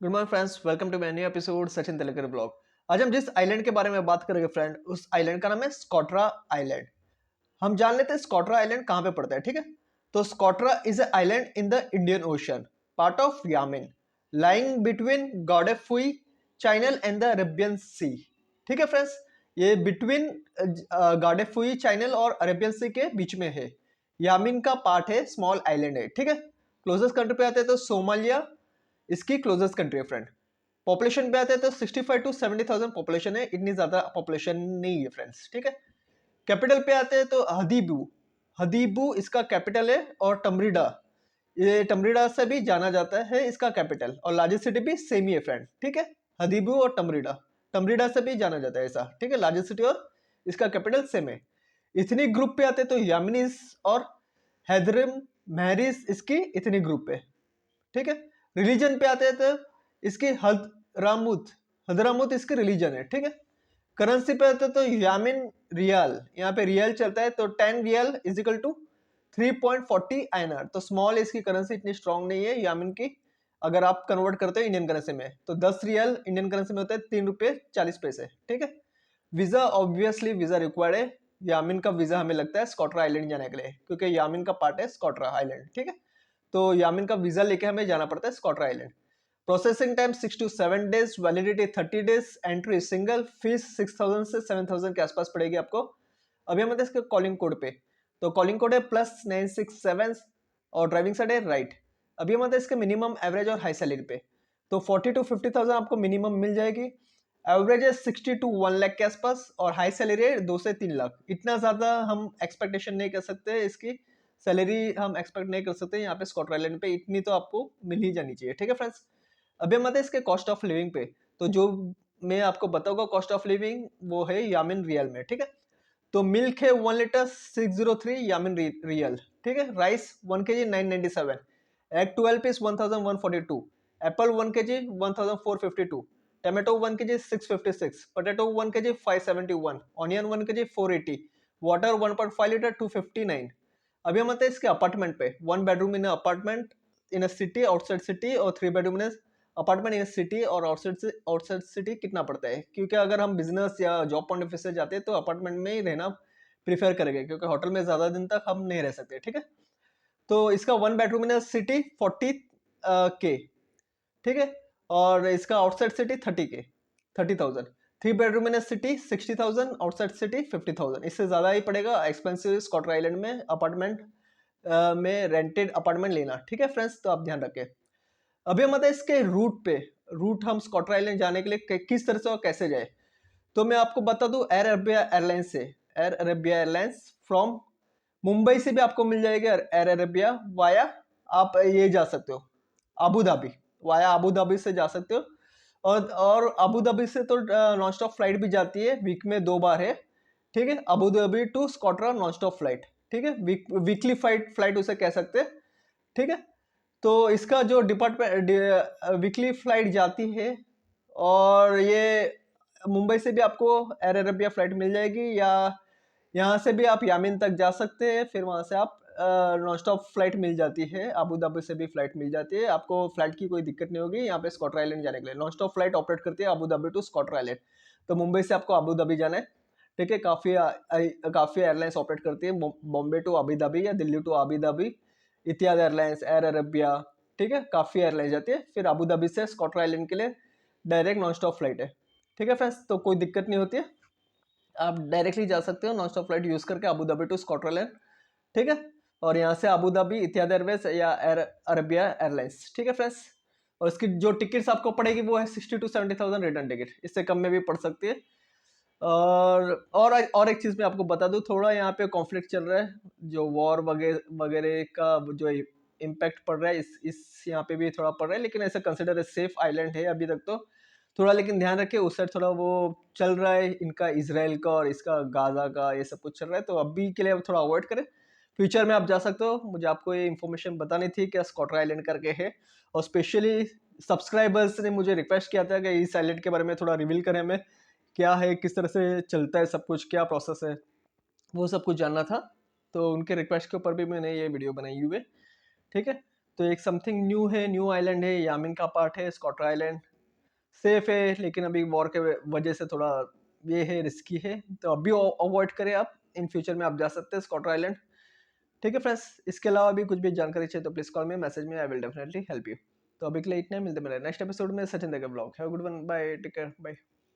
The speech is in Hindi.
Good morning friends, welcome to my new episode Sachin Telkar blog. आज हम जिस आइलैंड के बारे में बात करेंगे फ्रेंड, उस आइलैंड का नाम है स्कोट्रा आइलैंड। हम जान लेते हैं स्कोट्रा आइलैंड कहाँ पे पड़ता है। ठीक है, तो Socotra is a island in the Indian ocean, part of Yemen, lying between Guardafui channel and the Arabian sea. ठीक है फ्रेंड्स, ये बिटवीन गॉडेफुई चैनल और अरेबियन सी के बीच में है। यामिन का पार्ट है, स्मॉल आइलैंड है। ठीक है, क्लोजेस्ट कंट्री पे आते हैं तो सोमालिया इसकी क्लोजेस्ट कंट्री है फ्रेंड। पॉपुलेशन पे आते हैं तो 65 टू 70,000 पॉपुलेशन है, इतनी ज्यादा पॉपुलेशन नहीं है फ्रेंड्स। ठीक है, कैपिटल पे आते हैं तो हदीबू, हदीबू इसका कैपिटल है, और टमरिडा, ये टमरिडा से भी जाना जाता है इसका कैपिटल, और लार्जेस्ट सिटी भी सेम ही है फ्रेंड। ठीक है, हदीबू और टमरिडा, टमरिडा से भी जाना जाता है ऐसा। ठीक है, लार्जेस्ट सिटी और इसका कैपिटल सेम है। इथनिक ग्रुप पे आते हैं तो यामिनीस और हैदरम महरिस इसकी इथनिक ग्रुप पे। ठीक है, रिलीजन पे आते हैं तो इसकी हदरामुत, हदरामुत इसकी रिलीजन है। ठीक है, करेंसी पे आते हैं तो यामिन रियाल, यहाँ पे रियल चलता है, तो 10 riyal is equal to 3.40 INR। तो स्मॉल इसकी करेंसी इतनी स्ट्रांग नहीं है यामिन की। अगर आप कन्वर्ट करते हो इंडियन करेंसी में तो 10 रियल इंडियन करेंसी में होता है 3 रुपये 40 पैसे। ठीक है, वीजा ऑब्वियसली वीजा रिक्वायर्ड है। यामिन का वीजा हमें लगता है स्कॉट्रा आइलैंड जाने के लिए, क्योंकि यामिन का पार्ट है स्कॉट्रा आइलैंड। ठीक है, तो यामिन का वीजा लेके हमें जाना पड़ता है Socotra island. Processing time 6 to 7 days, validity 30 days, entry single, fee 6,000 से 7,000 के आसपास पड़ेगी आपको। अभी हम इसके कॉलिंग कोड पे, तो कॉलिंग कोड है +967 और ड्राइविंग साइड है राइट। अभी हम इसके मिनिमम एवरेज और हाई सैलरी पे, तो 40 to 50,000 आपको मिनिमम मिल जाएगी। एवरेज है 60 to 1 लाख के आसपास, और हाई सैलरी है 2 से 3 लाख। इतना ज्यादा हम एक्सपेक्टेशन नहीं कर सकते, इसकी सैलरी हम एक्सपेक्ट नहीं कर सकते यहाँ पे स्कॉट आइलैंड पे, इतनी तो आपको मिल ही जानी चाहिए। ठीक है फ्रेंड्स, अभी हम आते हैं इसके कॉस्ट ऑफ लिविंग पे। तो जो मैं आपको बताऊंगा कॉस्ट ऑफ लिविंग, वो है यामिन रियल में। ठीक है, तो मिल्क है 1 लीटर 603 यामिन रियल। ठीक है, rice 1 kg 997, egg 12 piece 1142, apple 1 kg 1452, tomato 1 kg 656, potato 1 kg 571, onion 1 kg 480, water 1.5 litre 259। अभी हम आते हैं इसके अपार्टमेंट पे। 1 bedroom in apartment in a city, outside city, और 3 bedroom in apartment in city और आउटसाइड सिटी कितना पड़ता है, क्योंकि अगर हम बिजनेस या जॉब पॉइंट ऑफ व्यू से जाते हैं तो अपार्टमेंट में ही रहना प्रीफर करेंगे, क्योंकि होटल में ज्यादा दिन तक हम नहीं रह सकते। ठीक है, तो इसका 1 बेडरूम इन सिटी 40 के। ठीक है, और इसका आउटसाइड सिटी 30,000। 3 बेडरूम इन सिटी 60,000, आउटसाइड सिटी 50,000। इससे ज्यादा ही पड़ेगा एक्सपेंसिव स्कॉटर आइलैंड में अपार्टमेंट में रेंटेड अपार्टमेंट लेना। ठीक है फ्रेंड्स, तो आप ध्यान रखें। अभी हम आते हैं इसके रूट पे। रूट हम स्कॉटर आइलैंड जाने के लिए किस तरह से और कैसे जाए, तो मैं आपको बता दूं एयर अरेबिया एयरलाइंस से। Air Arabia airlines from Mumbai से भी आपको मिल जाएगा एयर अरेबिया, वाया आप ये जा सकते हो Abu Dhabi, via Abu Dhabi से जा सकते हो। और अबू धाबी से तो नॉन स्टॉप फ्लाइट भी जाती है, वीक में 2 बार है। ठीक है, Abu Dhabi to Socotra non stop flight. ठीक है, वीकली फ्लाइट उसे कह सकते हैं। ठीक है, तो इसका जो डिपार्टमेंट वीकली फ्लाइट जाती है, और ये मुंबई से भी आपको एयर अरेबिया फ्लाइट मिल जाएगी, या यहाँ से भी आप यामिन तक जा सकते हैं, फिर वहाँ से आप नॉन स्टॉप फ्लाइट मिल जाती है। अबू धाबी से भी फ्लाइट मिल जाती है, आपको फ्लाइट की कोई दिक्कत नहीं होगी। यहाँ पे स्कॉटर आइलैंड जाने के लिए नॉन स्टॉप फ्लाइट ऑपरेट करती है अबू धाबी टू स्कॉटर आइलैंड। तो मुंबई से आपको अबू धाबी जाना है। ठीक है, काफ़ी एयरलाइंस ऑपरेट करती है, बॉम्बे टू अबू धाबी या Delhi to Abu Dhabi, Etihad Airlines, Air Arabia. ठीक है, काफ़ी एयरलाइंस जाती है। फिर अबू धाबी से स्कॉटर आइलैंड के लिए डायरेक्ट नॉन स्टॉप फ्लाइट है। ठीक है फ्रेंड्स, तो कोई दिक्कत नहीं होती है, आप डायरेक्टली जा सकते हो नॉन स्टॉप फ्लाइट यूज करके अबू धाबी टू स्कॉटलैंड। ठीक है, और यहाँ से अबू धाबी इतिहाद एयरवेज या एयर अरेबिया एयरलाइंस। ठीक है फ्रेंड्स, और इसकी जो टिकट्स आपको पड़ेगी वो है 60 to 70,000 रिटर्न टिकट, इससे कम में भी पड़ सकती है। और एक चीज़ मैं आपको बता दूं, थोड़ा यहाँ पे कॉन्फ्लिक्ट चल रहा है, जो वॉर वगैरह वगैरह का जो इम्पैक्ट पड़ रहा है इस यहाँ पे भी थोड़ा पड़ रहा है, लेकिन ऐसा कंसिडर सेफ आइलैंड है अभी तक तो। थोड़ा लेकिन ध्यान रखिए, उस साइड थोड़ा वो चल रहा है इनका, इसराइल का और इसका गाजा का, ये सब कुछ चल रहा है, तो अभी के लिए अब थोड़ा अवॉइड करें। फ्यूचर में आप जा सकते हो। मुझे आपको ये इन्फॉर्मेशन बतानी थी कि स्कॉटर आइलैंड करके है, और स्पेशली सब्सक्राइबर्स ने मुझे रिक्वेस्ट किया था कि इस आइलैंड के बारे में थोड़ा रिवील करें हमें, क्या है, किस तरह से चलता है सब कुछ, क्या प्रोसेस है, वो सब कुछ जानना था। तो उनके रिक्वेस्ट के ऊपर भी मैंने ये वीडियो बनाई हुई है। ठीक है, तो एक समथिंग न्यू है, न्यू आइलैंड है, यामिन का पार्ट है, स्कॉट्रा आइलैंड सेफ है, लेकिन अभी वॉर के वजह से थोड़ा ये है, रिस्की है, तो अभी अवॉइड करें आप। इन फ्यूचर में आप जा सकते हैं स्कॉट्रा आइलैंड। ठीक है फ्रेंड्स, इसके अलावा भी कुछ भी जानकारी चाहिए तो प्लीज कॉल मी, मैसेज में, I will definitely help you. तो अभी के लिए इतना ही, मिलते हैं मेरे नेक्स्ट एपिसोड में। सचिन देगा blog. Have a good one, bye, take care, bye.